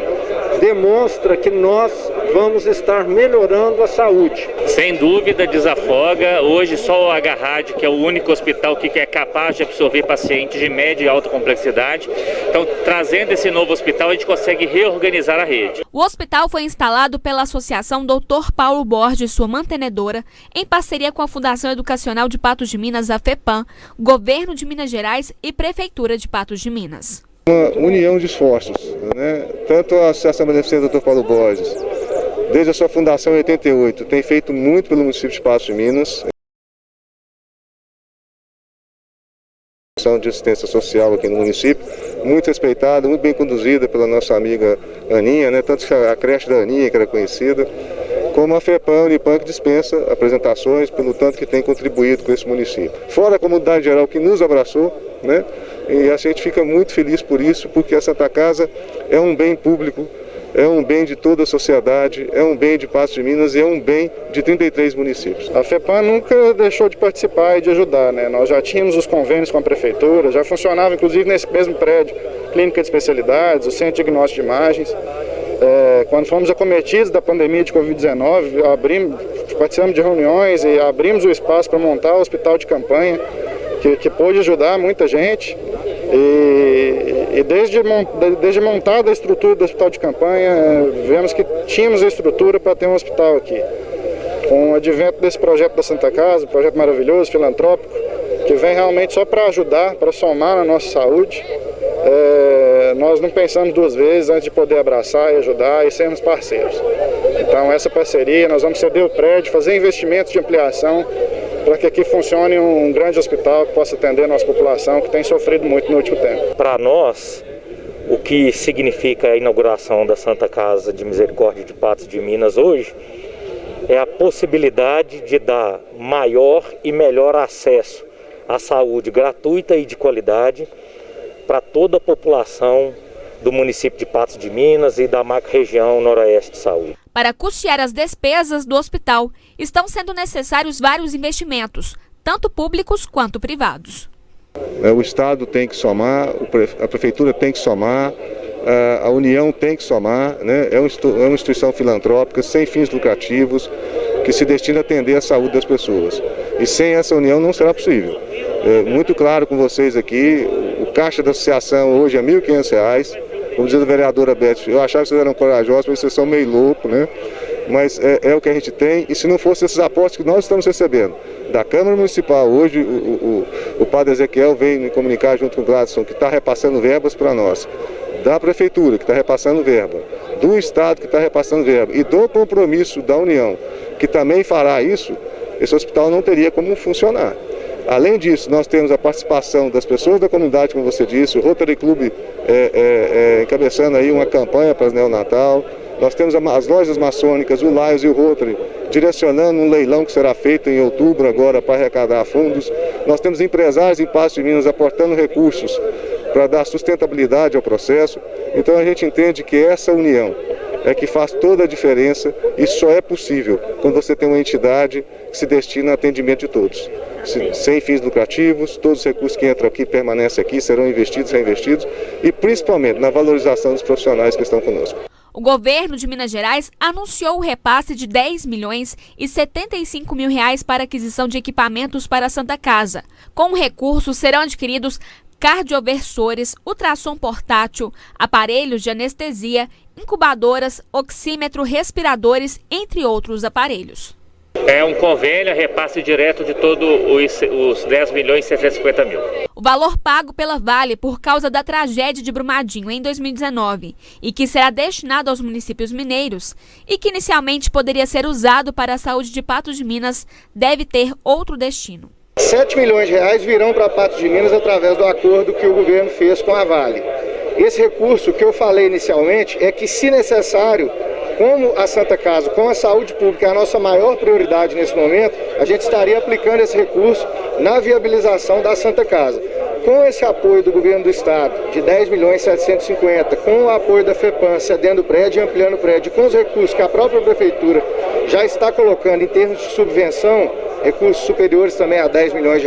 demonstra que nós vamos estar melhorando a saúde. Sem dúvida, desafoga. Hoje só o Agarrad, que é o único hospital que é capaz de absorver pacientes de média e alta complexidade. Então, trazendo esse novo hospital, a gente consegue reorganizar a rede. O hospital foi instalado pela Associação Dr. Paulo Borges, sua mantenedora, em parceria com a Fundação Educacional de Patos de Minas, a FEPAM, Governo de Minas Gerais e Prefeitura de Patos de Minas. Uma união de esforços, né? Tanto a Associação Beneficente Dr. Paulo Borges, desde a sua fundação em 88, tem feito muito pelo município de Patos de Minas. De assistência social aqui no município, muito respeitada, muito bem conduzida pela nossa amiga Aninha, né? Tanto a creche da Aninha, que era conhecida, como a FEPAM, Unipan, que dispensa apresentações pelo tanto que tem contribuído com esse município. Fora a comunidade geral que nos abraçou, né? E a gente fica muito feliz por isso, porque a Santa Casa é um bem público, é um bem de toda a sociedade, é um bem de Patos de Minas e é um bem de 33 municípios. A FEPAM nunca deixou de participar e de ajudar, né? Nós já tínhamos os convênios com a prefeitura, já funcionava inclusive nesse mesmo prédio, clínica de especialidades, o centro de diagnóstico de imagens. Quando fomos acometidos da pandemia de Covid-19, participamos de reuniões e abrimos o espaço para montar o hospital de campanha, que pôde ajudar muita gente. E desde montada a estrutura do hospital de campanha, vemos que tínhamos a estrutura para ter um hospital aqui. Com o advento desse projeto da Santa Casa, um projeto maravilhoso, filantrópico, que vem realmente só para ajudar, para somar na nossa saúde, nós não pensamos duas vezes antes de poder abraçar e ajudar e sermos parceiros. Então essa parceria, nós vamos ceder o prédio, fazer investimentos de ampliação, para que aqui funcione um grande hospital que possa atender a nossa população, que tem sofrido muito no último tempo. Para nós, o que significa a inauguração da Santa Casa de Misericórdia de Patos de Minas hoje é a possibilidade de dar maior e melhor acesso à saúde gratuita e de qualidade para toda a população do município de Patos de Minas e da macro-região Noroeste de Saúde. Para custear as despesas do hospital, estão sendo necessários vários investimentos, tanto públicos quanto privados. O Estado tem que somar, a Prefeitura tem que somar, a União tem que somar, né? É uma instituição filantrópica, sem fins lucrativos, que se destina a atender a saúde das pessoas. E sem essa união não será possível. Muito claro com vocês aqui, o caixa da associação hoje é R$ 1.500, como diz a vereadora Beth, eu achava que vocês eram corajosos, mas vocês são meio loucos, né? Mas é o que a gente tem, e se não fosse esses aportes que nós estamos recebendo da Câmara Municipal, hoje o padre Ezequiel vem me comunicar junto com o Gladson, que está repassando verbas para nós, da Prefeitura, que está repassando verba, do Estado, que está repassando verba, e do compromisso da União, que também fará isso, esse hospital não teria como funcionar. Além disso, nós temos a participação das pessoas da comunidade, como você disse, o Rotary Club encabeçando aí uma campanha para as neonatal. Nós temos as lojas maçônicas, o Lions e o Rotary, direcionando um leilão que será feito em outubro agora para arrecadar fundos. Nós temos empresários em Patos de Minas aportando recursos para dar sustentabilidade ao processo. Então a gente entende que essa união é que faz toda a diferença e só é possível quando você tem uma entidade que se destina ao atendimento de todos. Sem fins lucrativos, todos os recursos que entram aqui permanecem aqui, serão investidos, reinvestidos e principalmente na valorização dos profissionais que estão conosco. O governo de Minas Gerais anunciou o repasse de R$10.075.000 para aquisição de equipamentos para a Santa Casa. Com o recurso serão adquiridos cardioversores, ultrassom portátil, aparelhos de anestesia, incubadoras, oxímetro, respiradores, entre outros aparelhos. É um convênio, repasse direto de todos os 10.750.000. O valor pago pela Vale por causa da tragédia de Brumadinho em 2019 e que será destinado aos municípios mineiros e que inicialmente poderia ser usado para a saúde de Patos de Minas deve ter outro destino. R$7 milhões virão para Patos de Minas através do acordo que o governo fez com a Vale. Esse recurso que eu falei inicialmente é que, se necessário, como a Santa Casa, com a saúde pública é a nossa maior prioridade nesse momento, a gente estaria aplicando esse recurso na viabilização da Santa Casa. Com esse apoio do governo do estado de R$10.750.000, com o apoio da FEPAM cedendo o prédio e ampliando o prédio, com os recursos que a própria prefeitura já está colocando em termos de subvenção, recursos superiores também a R$10 milhões,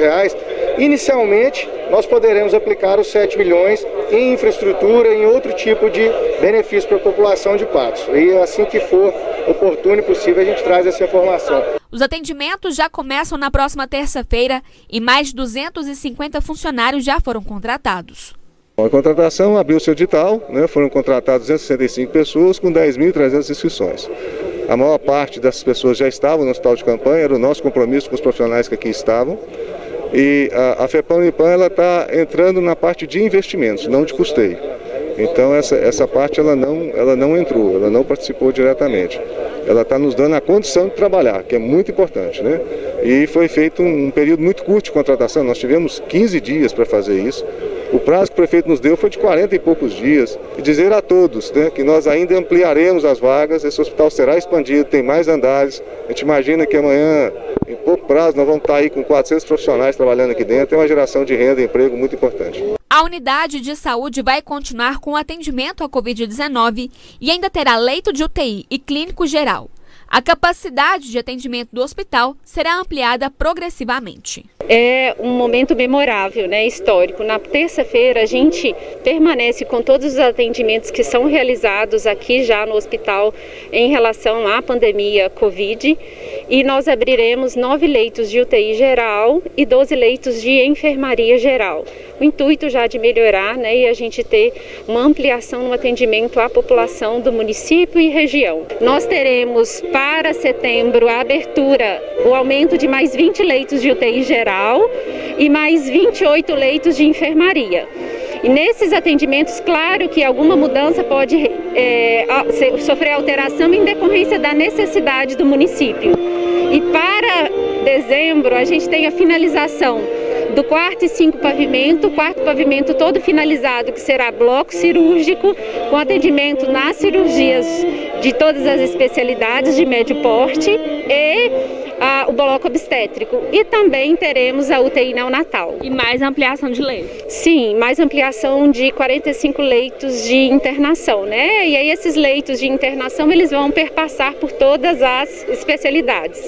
inicialmente nós poderemos aplicar os 7 milhões em infraestrutura, em outro tipo de benefício para a população de Patos. E assim que for oportuno e possível, a gente traz essa informação. Os atendimentos já começam na próxima terça-feira e mais de 250 funcionários já foram contratados. A contratação abriu seu edital, né, foram contratadas 265 pessoas com 10.300 inscrições. A maior parte dessas pessoas já estavam no hospital de campanha, era o nosso compromisso com os profissionais que aqui estavam. E a FEPAM Unipan ela está entrando na parte de investimentos, não de custeio. Então essa parte ela não entrou, ela não participou diretamente. Ela está nos dando a condição de trabalhar, que é muito importante, né? E foi feito um período muito curto de contratação, nós tivemos 15 dias para fazer isso. O prazo que o prefeito nos deu foi de 40 e poucos dias. E dizer a todos, né, que nós ainda ampliaremos as vagas, esse hospital será expandido, tem mais andares. A gente imagina que amanhã, em pouco prazo, nós vamos estar aí com 400 profissionais trabalhando aqui dentro. É uma geração de renda e emprego muito importante. A unidade de saúde vai continuar com atendimento à Covid-19 e ainda terá leito de UTI e clínico geral. A capacidade de atendimento do hospital será ampliada progressivamente. É um momento memorável, né, histórico. Na terça-feira a gente permanece com todos os atendimentos que são realizados aqui já no hospital em relação à pandemia Covid e nós abriremos 9 leitos de UTI geral e 12 leitos de enfermaria geral. O intuito já de melhorar, né, e a gente ter uma ampliação no atendimento à população do município e região. Nós teremos para setembro a abertura, o aumento de mais 20 leitos de UTI geral e mais 28 leitos de enfermaria. E nesses atendimentos, claro que alguma mudança pode sofrer alteração em decorrência da necessidade do município. E para dezembro, a gente tem a finalização do quarto e 5 pavimento, o quarto pavimento todo finalizado, que será bloco cirúrgico, com atendimento nas cirurgias de todas as especialidades de médio porte e o bloco obstétrico. E também teremos a UTI neonatal. E mais ampliação de leitos? Sim, mais ampliação de 45 leitos de internação, né? E aí esses leitos de internação, eles vão perpassar por todas as especialidades.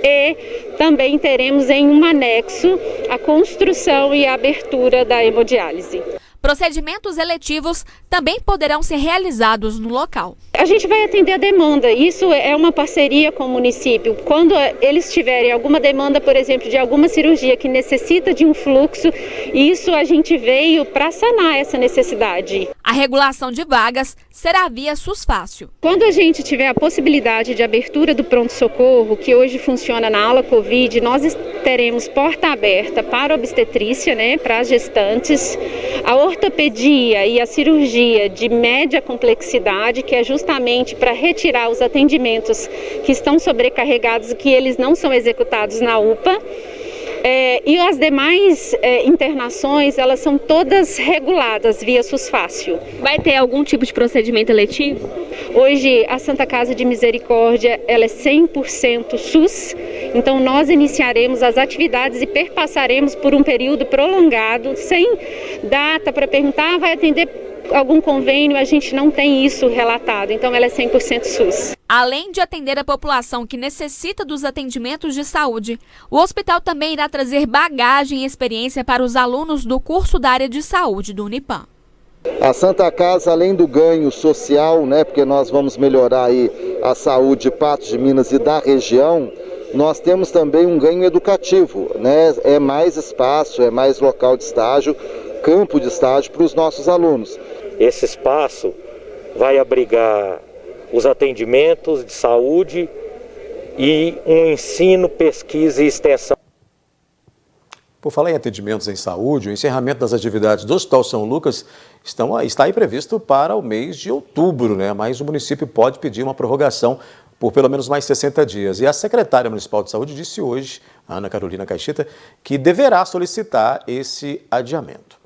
E também teremos em um anexo a construção e a abertura da hemodiálise. Procedimentos eletivos também poderão ser realizados no local. A gente vai atender a demanda, isso é uma parceria com o município. Quando eles tiverem alguma demanda, por exemplo, de alguma cirurgia que necessita de um fluxo, isso a gente veio para sanar essa necessidade. A regulação de vagas será via SUSFácil. Quando a gente tiver a possibilidade de abertura do pronto-socorro, que hoje funciona na ala Covid, nós teremos porta aberta para a obstetrícia, né, para as gestantes, a ortopedia e a cirurgia de média complexidade, que é justamente para retirar os atendimentos que estão sobrecarregados e que eles não são executados na UPA. E as demais internações, elas são todas reguladas via SUSFácil. Vai ter algum tipo de procedimento eletivo? Hoje, a Santa Casa de Misericórdia, ela é 100% SUS, então nós iniciaremos as atividades e perpassaremos por um período prolongado, sem data para perguntar, vai atender algum convênio, a gente não tem isso relatado, então ela é 100% SUS. Além de atender a população que necessita dos atendimentos de saúde, o hospital também irá trazer bagagem e experiência para os alunos do curso da área de saúde do Unipan. A Santa Casa, além do ganho social, né, porque nós vamos melhorar aí a saúde de Patos de Minas e da região, nós temos também um ganho educativo, né? É mais espaço, é mais local de estágio, campo de estágio para os nossos alunos. Esse espaço vai abrigar os atendimentos de saúde e um ensino, pesquisa e extensão. Por falar em atendimentos em saúde, o encerramento das atividades do Hospital São Lucas está aí previsto para o mês de outubro, né? Mas o município pode pedir uma prorrogação por pelo menos mais 60 dias. E a secretária municipal de saúde disse hoje, a Ana Carolina Caixeta, que deverá solicitar esse adiamento.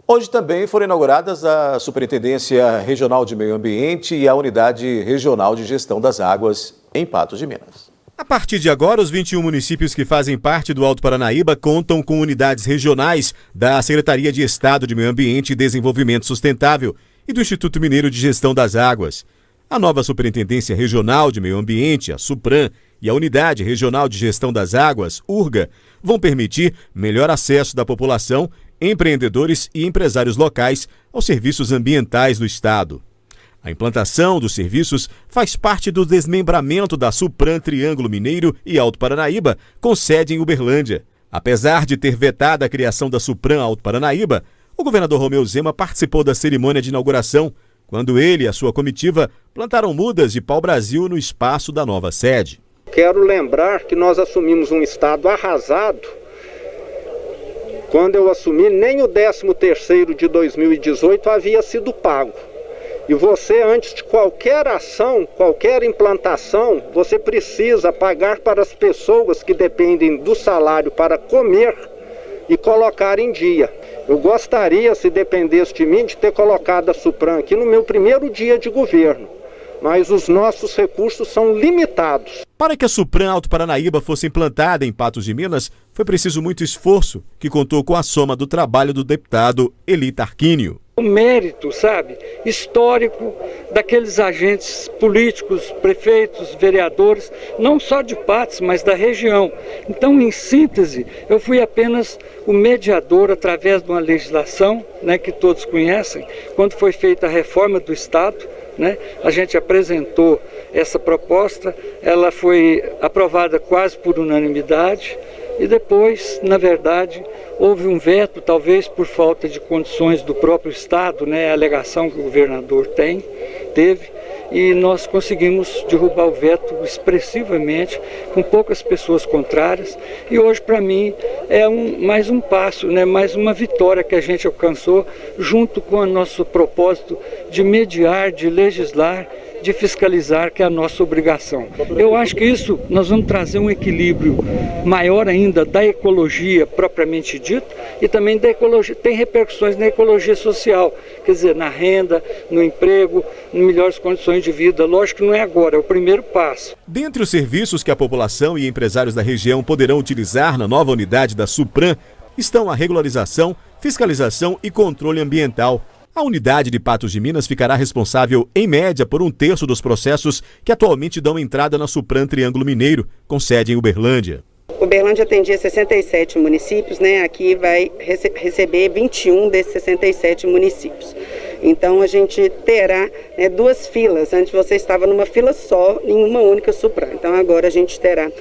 Hoje também foram inauguradas a Superintendência Regional de Meio Ambiente e a Unidade Regional de Gestão das Águas em Patos de Minas. A partir de agora, os 21 municípios que fazem parte do Alto Paranaíba contam com unidades regionais da Secretaria de Estado de Meio Ambiente e Desenvolvimento Sustentável e do Instituto Mineiro de Gestão das Águas. A nova Superintendência Regional de Meio Ambiente, a SUPRAM, e a Unidade Regional de Gestão das Águas, URGA, vão permitir melhor acesso da população, empreendedores e empresários locais aos serviços ambientais do Estado. A implantação dos serviços faz parte do desmembramento da SUPRAM Triângulo Mineiro e Alto Paranaíba, com sede em Uberlândia. Apesar de ter vetado a criação da SUPRAM Alto Paranaíba, o governador Romeu Zema participou da cerimônia de inauguração, quando ele e a sua comitiva plantaram mudas de pau-brasil no espaço da nova sede. Quero lembrar que nós assumimos um estado arrasado. Quando eu assumi, nem o 13º de 2018 havia sido pago. E você, antes de qualquer ação, qualquer implantação, você precisa pagar para as pessoas que dependem do salário para comer e colocar em dia. Eu gostaria, se dependesse de mim, de ter colocado a SUPRAM aqui no meu primeiro dia de governo. Mas os nossos recursos são limitados. Para que a SUPRAM Alto Paranaíba fosse implantada em Patos de Minas, foi preciso muito esforço, que contou com a soma do trabalho do deputado Eli Tarquínio. O mérito, sabe, histórico daqueles agentes políticos, prefeitos, vereadores, não só de Patos, mas da região. Então, em síntese, eu fui apenas o mediador através de uma legislação, né, que todos conhecem, quando foi feita a reforma do Estado. A gente apresentou essa proposta, ela foi aprovada quase por unanimidade e depois, na verdade, houve um veto, talvez por falta de condições do próprio Estado, a alegação que o governador teve, e nós conseguimos derrubar o veto expressivamente, com poucas pessoas contrárias, e hoje, para mim, é mais um passo, mais uma vitória que a gente alcançou, junto com o nosso propósito de mediar, de legislar, de fiscalizar, que é a nossa obrigação. Eu acho que isso nós vamos trazer um equilíbrio maior ainda da ecologia propriamente dita e também da ecologia, tem repercussões na ecologia social, quer dizer, na renda, no emprego, em melhores condições de vida. Lógico que não é agora, é o primeiro passo. Dentre os serviços que a população e empresários da região poderão utilizar na nova unidade da SUPRAM estão a regularização, fiscalização e controle ambiental. A unidade de Patos de Minas ficará responsável, em média, por 1/3 dos processos que atualmente dão entrada na SUPRAM Triângulo Mineiro, com sede em Uberlândia. Uberlândia atendia 67 municípios, aqui vai receber 21 desses 67 municípios. Então a gente terá 2 filas, antes você estava numa fila só, em uma única SUPRAM. Então agora a gente terá.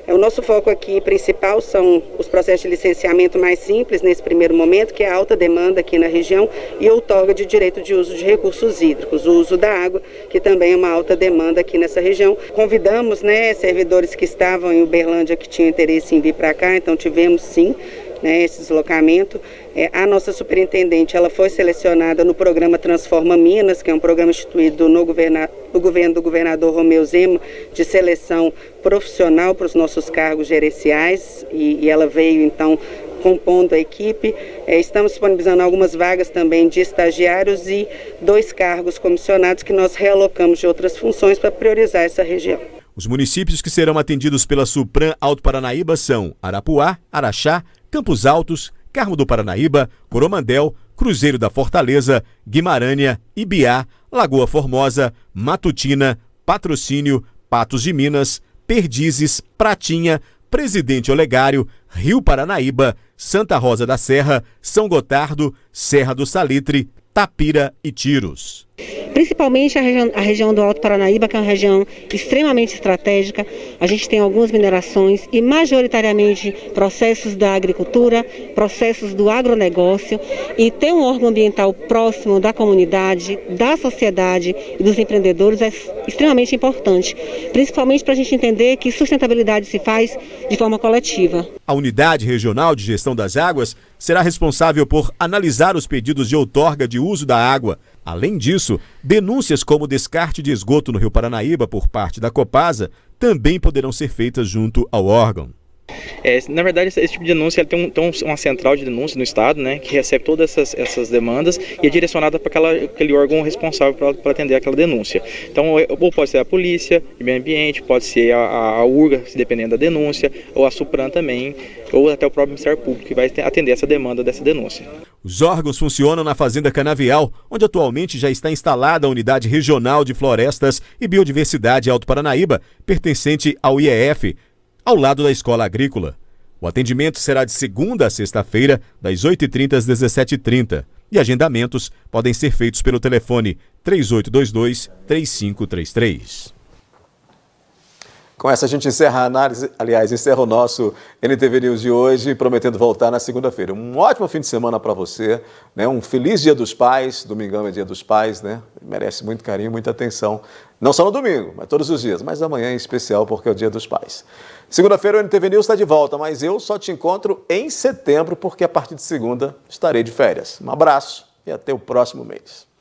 O nosso foco aqui principal são os processos de licenciamento mais simples nesse primeiro momento, que é a alta demanda aqui na região, e outorga de direito de uso de recursos hídricos, o uso da água, que também é uma alta demanda aqui nessa região. Convidamos servidores que estavam em Uberlândia que tinham interesse em vir para cá, então tivemos sim esse deslocamento. A nossa superintendente ela foi selecionada no programa Transforma Minas, que é um programa instituído no governo do governador Romeu Zema, de seleção profissional para os nossos cargos gerenciais, e ela veio então compondo a equipe. Estamos disponibilizando algumas vagas também de estagiários e 2 cargos comissionados que nós realocamos de outras funções para priorizar essa região. Os municípios que serão atendidos pela SUPRAM Alto Paranaíba são Arapuá, Araxá, Campos Altos, Carmo do Paranaíba, Coromandel, Cruzeiro da Fortaleza, Guimarães, Ibiá, Lagoa Formosa, Matutina, Patrocínio, Patos de Minas, Perdizes, Pratinha, Presidente Olegário, Rio Paranaíba, Santa Rosa da Serra, São Gotardo, Serra do Salitre, Tapira e Tiros. Principalmente a região do Alto Paranaíba, que é uma região extremamente estratégica. A gente tem algumas minerações e majoritariamente processos da agricultura, processos do agronegócio, e ter um órgão ambiental próximo da comunidade, da sociedade e dos empreendedores é extremamente importante, principalmente para a gente entender que sustentabilidade se faz de forma coletiva. A Unidade Regional de Gestão das Águas será responsável por analisar os pedidos de outorga de uso da água. Além disso, denúncias como descarte de esgoto no Rio Paranaíba por parte da Copasa também poderão ser feitas junto ao órgão. Na verdade, esse tipo de denúncia tem uma central de denúncia no Estado, que recebe todas essas demandas e é direcionada para aquele órgão responsável para atender aquela denúncia. Então, ou pode ser a Polícia de Meio Ambiente, pode ser a URGA, se dependendo da denúncia, ou a SUPRAM também, ou até o próprio Ministério Público, que vai atender essa demanda dessa denúncia. Os órgãos funcionam na Fazenda Canavial, onde atualmente já está instalada a Unidade Regional de Florestas e Biodiversidade Alto Paranaíba, pertencente ao IEF, ao lado da Escola Agrícola. O atendimento será de segunda a sexta-feira, das 8h30 às 17h30. E agendamentos podem ser feitos pelo telefone 3822-3533. Com essa a gente encerra a análise, aliás, encerra o nosso NTV News de hoje, prometendo voltar na segunda-feira. Um ótimo fim de semana para você, né? Um feliz Dia dos Pais, domingão é Dia dos Pais, né? Merece muito carinho, muita atenção. Não só no domingo, mas todos os dias, mas amanhã em especial porque é o Dia dos Pais. Segunda-feira o NTV News está de volta, mas eu só te encontro em setembro porque a partir de segunda estarei de férias. Um abraço e até o próximo mês.